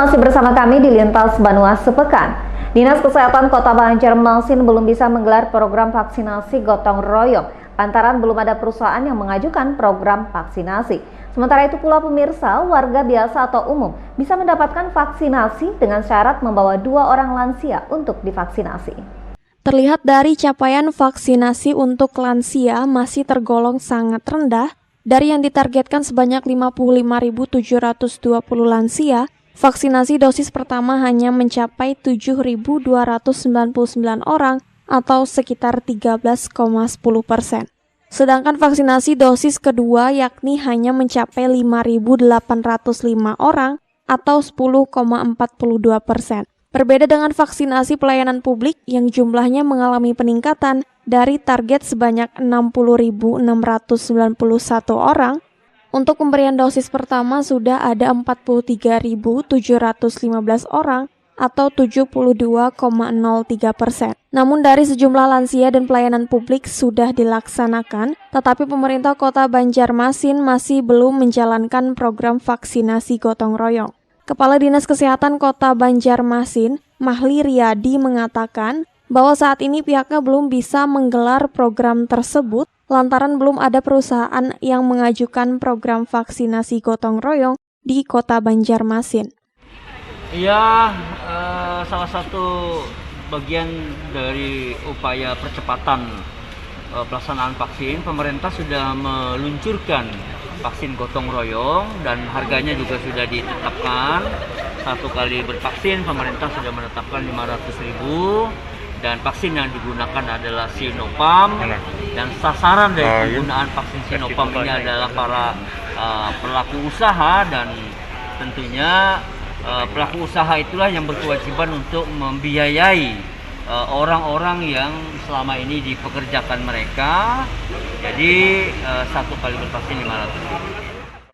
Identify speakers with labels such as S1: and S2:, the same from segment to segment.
S1: masih bersama kami di Lintas Banua Sepekan. Dinas Kesehatan Kota Banjarmasin belum bisa menggelar program vaksinasi gotong royong lantaran belum ada perusahaan yang mengajukan program vaksinasi. Sementara itu pula pemirsa, warga biasa atau umum bisa mendapatkan vaksinasi dengan syarat membawa 2 orang lansia untuk divaksinasi.
S2: Terlihat dari capaian vaksinasi untuk lansia masih tergolong sangat rendah. Dari yang ditargetkan sebanyak 55.720 lansia, vaksinasi dosis pertama hanya mencapai 7.299 orang atau sekitar 13,10%. Sedangkan vaksinasi dosis kedua yakni hanya mencapai 5.805 orang atau 10,42%. Berbeda dengan vaksinasi pelayanan publik yang jumlahnya mengalami peningkatan dari target sebanyak 60.691 orang, untuk pemberian dosis pertama sudah ada 43.715 orang atau 72,03%. Namun dari sejumlah lansia dan pelayanan publik sudah dilaksanakan, tetapi pemerintah Kota Banjarmasin masih belum menjalankan program vaksinasi gotong royong. Kepala Dinas Kesehatan Kota Banjarmasin, Mahli Riyadi mengatakan bahwa saat ini pihaknya belum bisa menggelar program tersebut lantaran belum ada perusahaan yang mengajukan program vaksinasi gotong royong di Kota Banjarmasin.
S3: Iya, salah satu bagian dari upaya percepatan pelaksanaan vaksin, pemerintah sudah meluncurkan vaksin gotong royong dan harganya juga sudah ditetapkan. Satu kali bervaksin, pemerintah sudah menetapkan 500.000 dan vaksin yang digunakan adalah Sinopharm. Dan sasaran dari penggunaan vaksin Sinopharm ini adalah para pelaku usaha, dan tentunya pelaku usaha itulah yang berkewajiban untuk membiayai orang-orang yang selama ini dipekerjakan mereka. Jadi satu kali bervaksin 500.000.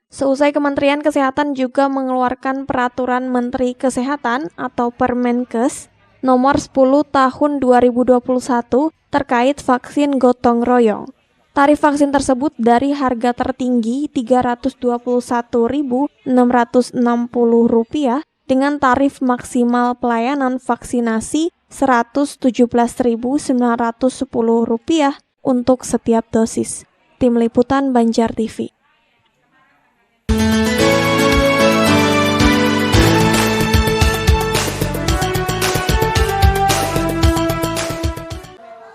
S2: Seusai Kementerian Kesehatan juga mengeluarkan Peraturan Menteri Kesehatan atau Permenkes nomor 10 tahun 2021 terkait vaksin gotong royong. Tarif vaksin tersebut dari harga tertinggi Rp321.660 dengan tarif maksimal pelayanan vaksinasi Rp117.910 untuk setiap dosis. Tim Liputan Banjar TV.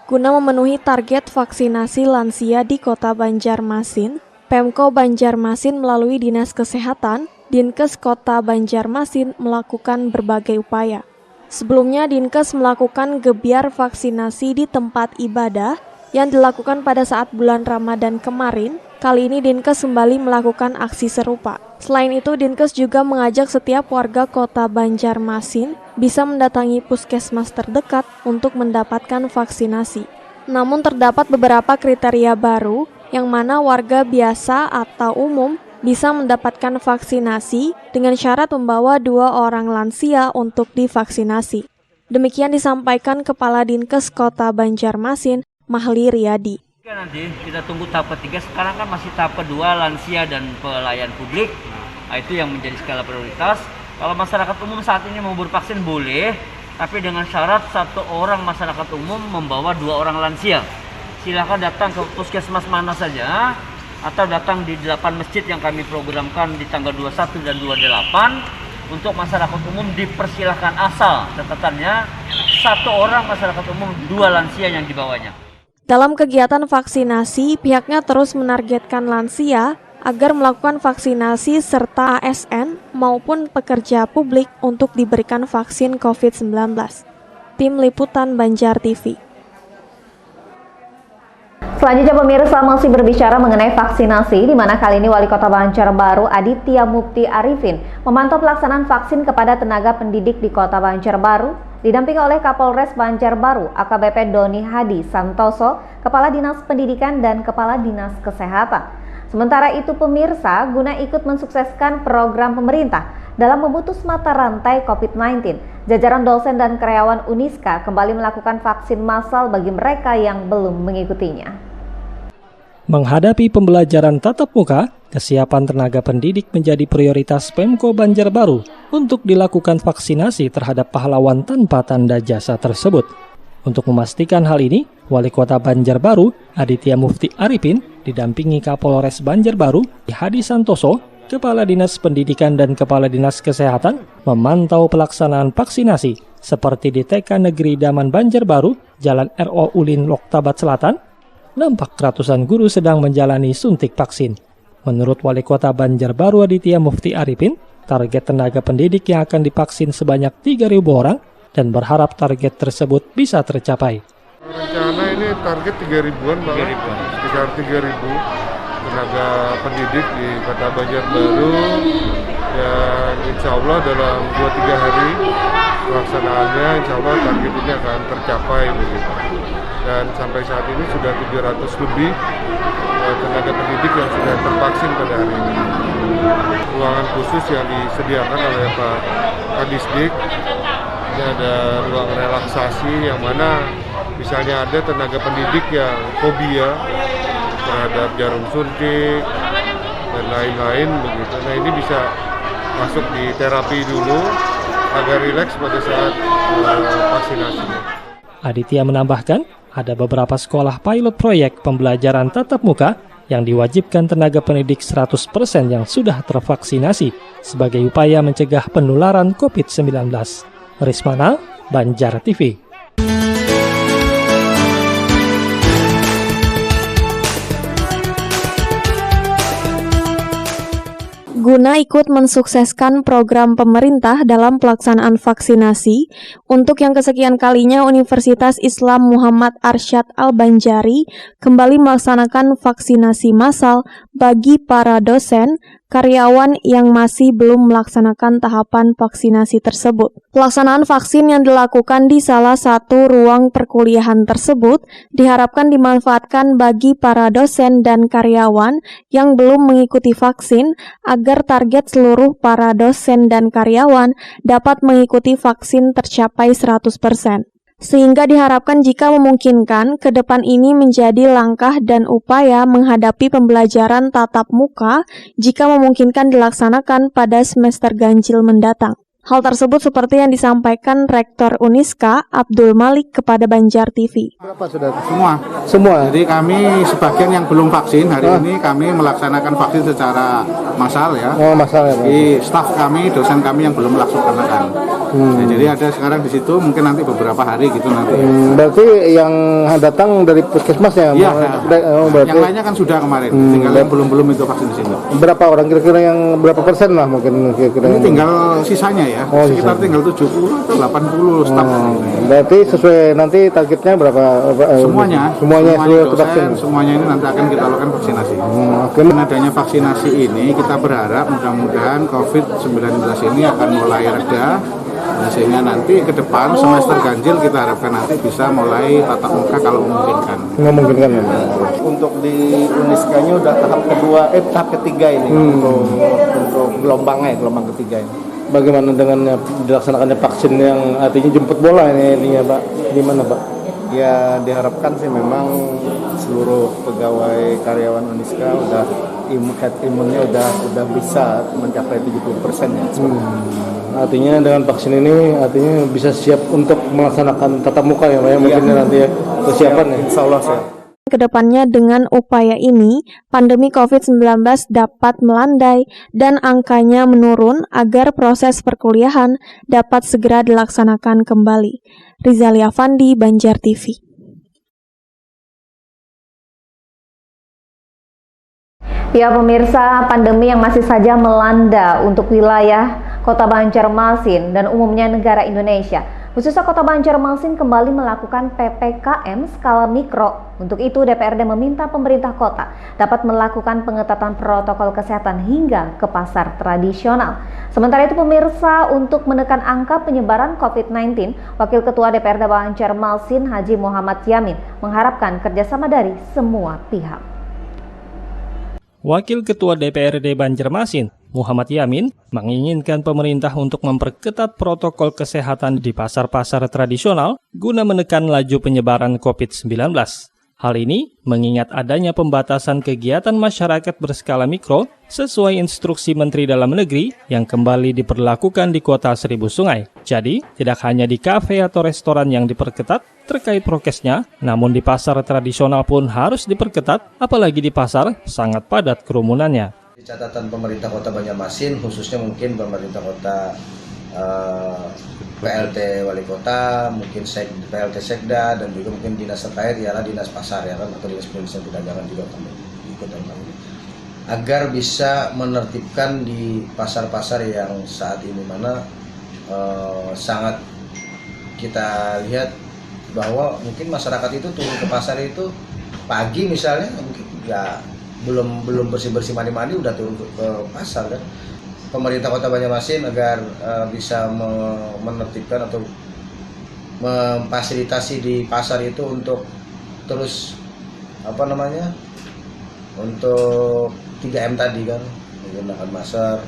S2: Guna memenuhi target vaksinasi lansia di Kota Banjarmasin, Pemko Banjarmasin melalui Dinas Kesehatan, Dinkes Kota Banjarmasin melakukan berbagai upaya. Sebelumnya, Dinkes melakukan gebyar vaksinasi di tempat ibadah yang dilakukan pada saat bulan Ramadan kemarin. Kali ini Dinkes kembali melakukan aksi serupa. Selain itu, Dinkes juga mengajak setiap warga Kota Banjarmasin bisa mendatangi puskesmas terdekat untuk mendapatkan vaksinasi. Namun terdapat beberapa kriteria baru yang mana warga biasa atau umum bisa mendapatkan vaksinasi dengan syarat membawa 2 orang lansia untuk divaksinasi. Demikian disampaikan Kepala Dinkes Kota Banjarmasin, Mahli Riyadi.
S3: Nanti kita tunggu tahap ketiga, sekarang kan masih tahap kedua, lansia dan pelayan publik. Nah, itu yang menjadi skala prioritas. Kalau masyarakat umum saat ini mau bervaksin boleh, tapi dengan syarat 1 orang masyarakat umum membawa 2 orang lansia. Silakan datang ke puskesmas mana saja, atau datang di 8 masjid yang kami programkan di tanggal 21 dan 28. Untuk masyarakat umum dipersilahkan, asal catatannya 1 orang masyarakat umum, 2 lansia yang dibawanya.
S2: Dalam kegiatan vaksinasi, pihaknya terus menargetkan lansia agar melakukan vaksinasi serta ASN maupun pekerja publik untuk diberikan vaksin COVID-19. Tim Liputan Banjar TV.
S1: Selanjutnya pemirsa masih berbicara mengenai vaksinasi, di mana kali ini Wali Kota Banjarbaru Aditya Mukti Arifin memantau pelaksanaan vaksin kepada tenaga pendidik di Kota Banjarbaru, didampingi oleh Kapolres Banjarbaru AKBP Doni Hadi Santoso, Kepala Dinas Pendidikan dan Kepala Dinas Kesehatan. Sementara itu pemirsa, guna ikut mensukseskan program pemerintah dalam memutus mata rantai COVID-19, jajaran dosen dan karyawan Uniska kembali melakukan vaksin massal bagi mereka yang belum mengikutinya.
S4: Menghadapi pembelajaran tatap muka, kesiapan tenaga pendidik menjadi prioritas Pemko Banjarbaru untuk dilakukan vaksinasi terhadap pahlawan tanpa tanda jasa tersebut. Untuk memastikan hal ini, Wali Kota Banjarbaru, Aditya Mufti Arifin, didampingi Kapolres Banjarbaru, Hadi Santoso, Kepala Dinas Pendidikan dan Kepala Dinas Kesehatan memantau pelaksanaan vaksinasi seperti di TK Negeri Daman Banjarbaru, Jalan RO Ulin Loktabat Selatan. Nampak ratusan guru sedang menjalani suntik vaksin. Menurut Wali Kota Banjarbaru Aditya Mufti Arifin, target tenaga pendidik yang akan divaksin sebanyak 3.000 orang dan berharap target tersebut bisa tercapai.
S5: Rencana ini target 3.000-an, sekitar 3.000 tenaga pendidik di Kota Banjarbaru, dan insya Allah dalam 2-3 hari pelaksanaannya insya Allah target ini akan tercapai begitu. Dan sampai saat ini sudah 700 lebih tenaga pendidik yang sudah tervaksin pada hari ini. Ruangan khusus yang disediakan oleh Pak Kadisdik, ini ada ruang relaksasi yang mana misalnya ada tenaga pendidik yang fobia terhadap jarum suntik dan lain-lain begitu. Nah, ini bisa masuk di terapi dulu agar rileks pada saat vaksinasi.
S4: Aditya menambahkan, ada beberapa sekolah pilot proyek pembelajaran tatap muka yang diwajibkan tenaga pendidik 100% yang sudah tervaksinasi sebagai upaya mencegah penularan COVID-19. Rismana, Banjar TV.
S2: Guna ikut mensukseskan program pemerintah dalam pelaksanaan vaksinasi, untuk yang kesekian kalinya Universitas Islam Muhammad Arsyad Al-Banjari kembali melaksanakan vaksinasi massal bagi para dosen, karyawan yang masih belum melaksanakan tahapan vaksinasi tersebut. Pelaksanaan vaksin yang dilakukan di salah satu ruang perkuliahan tersebut diharapkan dimanfaatkan bagi para dosen dan karyawan yang belum mengikuti vaksin agar target seluruh para dosen dan karyawan dapat mengikuti vaksin tercapai 100%. Sehingga diharapkan jika memungkinkan, ke depan ini menjadi langkah dan upaya menghadapi pembelajaran tatap muka jika memungkinkan dilaksanakan pada semester ganjil mendatang. Hal tersebut seperti yang disampaikan Rektor Uniska, Abdul Malik kepada Banjar TV.
S6: Berapa sudah? Semua. Jadi kami sebagian yang belum vaksin, hari ini kami melaksanakan vaksin secara massal ya. Oh, massal ya. Jadi staf kami, dosen kami yang belum melaksanakan. Nah, jadi ada sekarang di situ, mungkin nanti beberapa hari gitu nanti.
S7: Berarti yang datang dari puskesmas ya?
S6: Iya. Yang lainnya kan sudah kemarin. Tinggal yang belum itu vaksin di sini.
S7: Berapa orang kira-kira yang berapa persen lah mungkin kira-kira?
S6: Ini tinggal sisanya ya. Sekitar tinggal 70 atau 80 staf.
S7: Berarti sesuai nanti targetnya berapa?
S6: Semuanya dosen, semuanya ini nanti akan kita lakukan vaksinasi. Dengan adanya vaksinasi ini kita berharap mudah-mudahan COVID-19 ini akan mulai reda. Sehingga nanti ke depan semester ganjil kita harapkan nanti bisa mulai tatap muka kalau memungkinkan.
S7: Memungkinkan ya.
S8: Untuk di Uniskanya udah tahap ketiga ini untuk gelombang ketiga ini.
S7: Bagaimana dengan dilaksanakannya vaksin yang artinya jemput bola ini Pak? Gimana Pak?
S8: Ya diharapkan sih memang seluruh pegawai karyawan Uniska udah head imunnya udah bisa mencapai 70% ya.
S7: Artinya dengan vaksin ini artinya bisa siap untuk melaksanakan tatap muka ya Pak ya? Mungkin nanti ya persiapan ya.
S8: Insya Allah siap.
S2: Kedepannya dengan upaya ini, pandemi COVID-19 dapat melandai dan angkanya menurun agar proses perkuliahan dapat segera dilaksanakan kembali. Rizali Afandi, Banjar TV.
S1: Ya pemirsa, pandemi yang masih saja melanda untuk wilayah Kota Banjarmasin dan umumnya negara Indonesia. Khususnya Kota Banjarmasin kembali melakukan PPKM skala mikro. Untuk itu DPRD meminta pemerintah kota dapat melakukan pengetatan protokol kesehatan hingga ke pasar tradisional. Sementara itu pemirsa, untuk menekan angka penyebaran COVID-19, Wakil Ketua DPRD Banjarmasin Haji Muhammad Yamin mengharapkan kerjasama dari semua pihak.
S4: Wakil Ketua DPRD Banjarmasin, Muhammad Yamin, menginginkan pemerintah untuk memperketat protokol kesehatan di pasar-pasar tradisional guna menekan laju penyebaran COVID-19. Hal ini mengingat adanya pembatasan kegiatan masyarakat berskala mikro sesuai instruksi Menteri Dalam Negeri yang kembali diberlakukan di Kota Seribu Sungai. Jadi, tidak hanya di kafe atau restoran yang diperketat terkait prokesnya, namun di pasar tradisional pun harus diperketat, apalagi di pasar sangat padat kerumunannya.
S9: Di catatan pemerintah Kota Banjarmasin, khususnya mungkin pemerintah Kota PLT Wali Kota, mungkin PLT Sekda, dan juga mungkin dinas terkait ialah dinas pasar ya kan, atau dinas perindustrian perdagangan juga kami ikut dalam hal ini, agar bisa menertibkan di pasar-pasar yang saat ini mana sangat kita lihat bahwa mungkin masyarakat itu turun ke pasar itu pagi misalnya, mungkin ya belum bersih-bersih mandi-mandi udah turun ke pasar kan. Pemerintah Kota Banjarmasin agar bisa menertibkan atau memfasilitasi di pasar itu untuk terus untuk 3M tadi kan, menggunakan masker,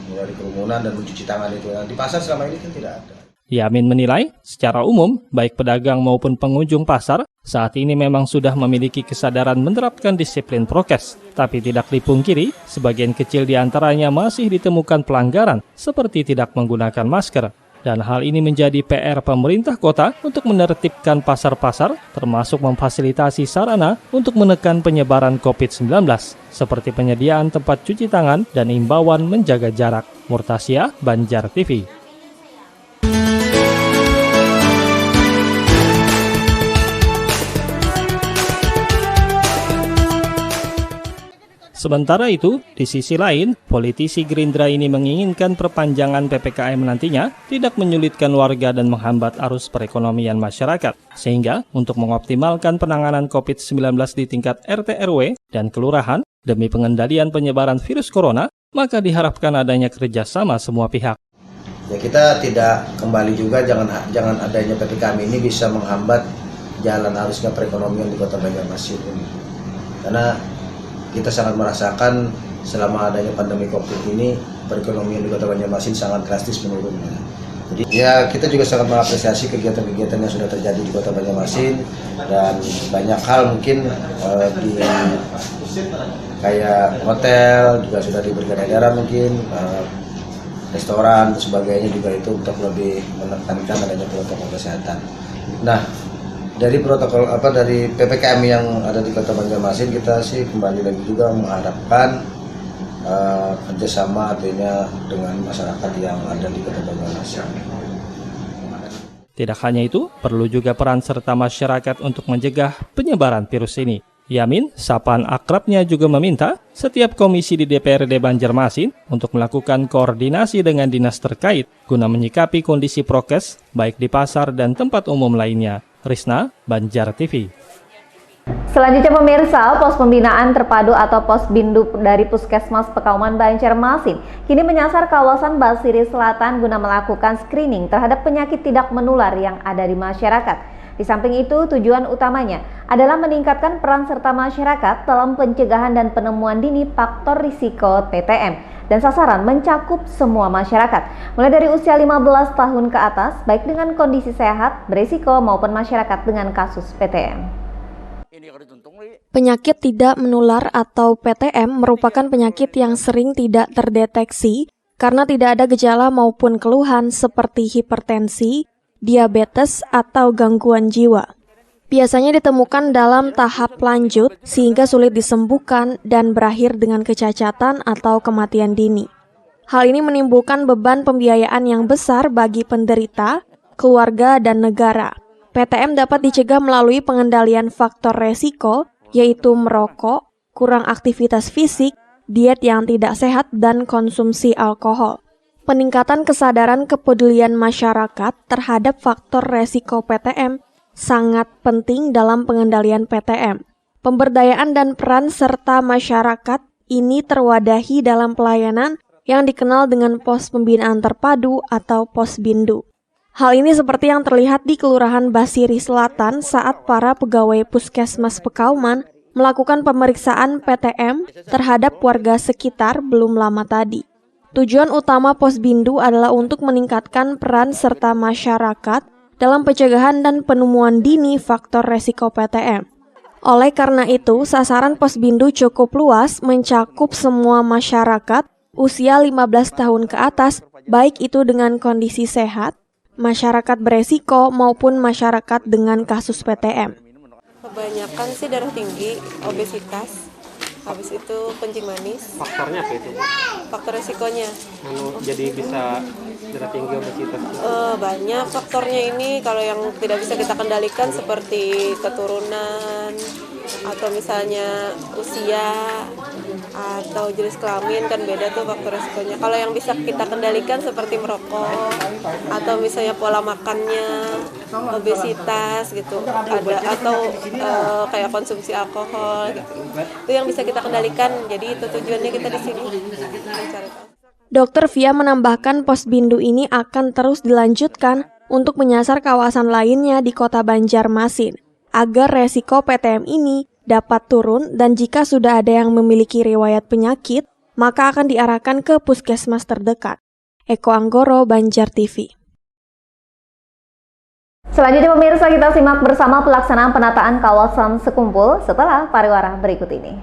S9: menghindari kerumunan dan mencuci tangan itu. Di pasar selama ini kan tidak ada.
S4: Yamin menilai, secara umum, baik pedagang maupun pengunjung pasar, saat ini memang sudah memiliki kesadaran menerapkan disiplin prokes. Tapi tidak dipungkiri, sebagian kecil di antaranya masih ditemukan pelanggaran, seperti tidak menggunakan masker. Dan hal ini menjadi PR pemerintah kota untuk menertibkan pasar-pasar, termasuk memfasilitasi sarana untuk menekan penyebaran COVID-19, seperti penyediaan tempat cuci tangan dan imbauan menjaga jarak. Murtasya, Banjar TV. Sementara itu, di sisi lain, politisi Gerindra ini menginginkan perpanjangan PPKM nantinya tidak menyulitkan warga dan menghambat arus perekonomian masyarakat. Sehingga, untuk mengoptimalkan penanganan COVID-19 di tingkat RT RW dan kelurahan demi pengendalian penyebaran virus corona, maka diharapkan adanya kerjasama semua pihak.
S9: Ya, kita tidak kembali juga, jangan adanya PPKM ini bisa menghambat jalan arusnya perekonomian di Kota Banjarmasin ini. Karena kita sangat merasakan selama adanya pandemi COVID ini, perekonomian di Kota Banjarmasin sangat drastis menurun. Jadi ya kita juga sangat mengapresiasi kegiatan-kegiatan yang sudah terjadi di Kota Banjarmasin, dan banyak hal mungkin di kayak hotel juga sudah diberikan edaran, mungkin restoran dan sebagainya juga itu untuk lebih menekankan adanya protokol kesehatan. Nah, dari dari PPKM yang ada di Kota Banjarmasin, kita sih kembali lagi juga mengharapkan kerjasama artinya dengan masyarakat yang ada di Kota Banjarmasin.
S4: Tidak hanya itu, perlu juga peran serta masyarakat untuk mencegah penyebaran virus ini. Yamin, sapaan akrabnya, juga meminta setiap komisi di DPRD Banjarmasin untuk melakukan koordinasi dengan dinas terkait guna menyikapi kondisi prokes baik di pasar dan tempat umum lainnya. Risna, Banjar TV.
S1: Selanjutnya pemirsa, pos pembinaan terpadu atau pos bindu dari Puskesmas Pekauman Banjarmasin kini menyasar kawasan Basiri Selatan guna melakukan screening terhadap penyakit tidak menular yang ada di masyarakat. Di samping itu, tujuan utamanya adalah meningkatkan peran serta masyarakat dalam pencegahan dan penemuan dini faktor risiko PTM. Dan sasaran mencakup semua masyarakat, mulai dari usia 15 tahun ke atas, baik dengan kondisi sehat, berisiko, maupun masyarakat dengan kasus PTM.
S2: Penyakit tidak menular atau PTM merupakan penyakit yang sering tidak terdeteksi karena tidak ada gejala maupun keluhan seperti hipertensi, diabetes, atau gangguan jiwa. Biasanya ditemukan dalam tahap lanjut sehingga sulit disembuhkan dan berakhir dengan kecacatan atau kematian dini. Hal ini menimbulkan beban pembiayaan yang besar bagi penderita, keluarga, dan negara. PTM dapat dicegah melalui pengendalian faktor resiko, yaitu merokok, kurang aktivitas fisik, diet yang tidak sehat, dan konsumsi alkohol. Peningkatan kesadaran kepedulian masyarakat terhadap faktor resiko PTM sangat penting dalam pengendalian PTM. Pemberdayaan dan peran serta masyarakat ini terwadahi dalam pelayanan yang dikenal dengan pos pembinaan terpadu atau pos bindu. Hal ini seperti yang terlihat di Kelurahan Basiri Selatan saat para pegawai Puskesmas Pekauman melakukan pemeriksaan PTM terhadap warga sekitar belum lama tadi. Tujuan utama pos bindu adalah untuk meningkatkan peran serta masyarakat dalam pencegahan dan penemuan dini faktor resiko PTM. Oleh karena itu, sasaran Posbindu cukup luas mencakup semua masyarakat usia 15 tahun ke atas, baik itu dengan kondisi sehat, masyarakat beresiko maupun masyarakat dengan kasus PTM.
S10: Kebanyakan sih darah tinggi, obesitas, habis itu kencing manis.
S11: Faktornya apa itu?
S10: Faktor resikonya.
S11: Jadi bisa darah tinggi, obesitas?
S10: Banyak faktornya ini, kalau yang tidak bisa kita kendalikan seperti keturunan, atau misalnya usia, atau jenis kelamin kan beda tuh faktor resikonya. Kalau yang bisa kita kendalikan seperti merokok, atau misalnya pola makannya, obesitas gitu, ada atau kayak konsumsi alkohol gitu. Itu yang bisa kita kendalikan. Jadi itu tujuannya kita di sini mencari tahu.
S2: Dr. Via menambahkan Posbindu ini akan terus dilanjutkan untuk menyasar kawasan lainnya di Kota Banjarmasin agar resiko PTM ini dapat turun dan jika sudah ada yang memiliki riwayat penyakit, maka akan diarahkan ke puskesmas terdekat. Eko Anggoro, Banjar TV.
S1: Selanjutnya pemirsa, kita simak bersama pelaksanaan penataan kawasan Sekumpul setelah pariwara berikut ini.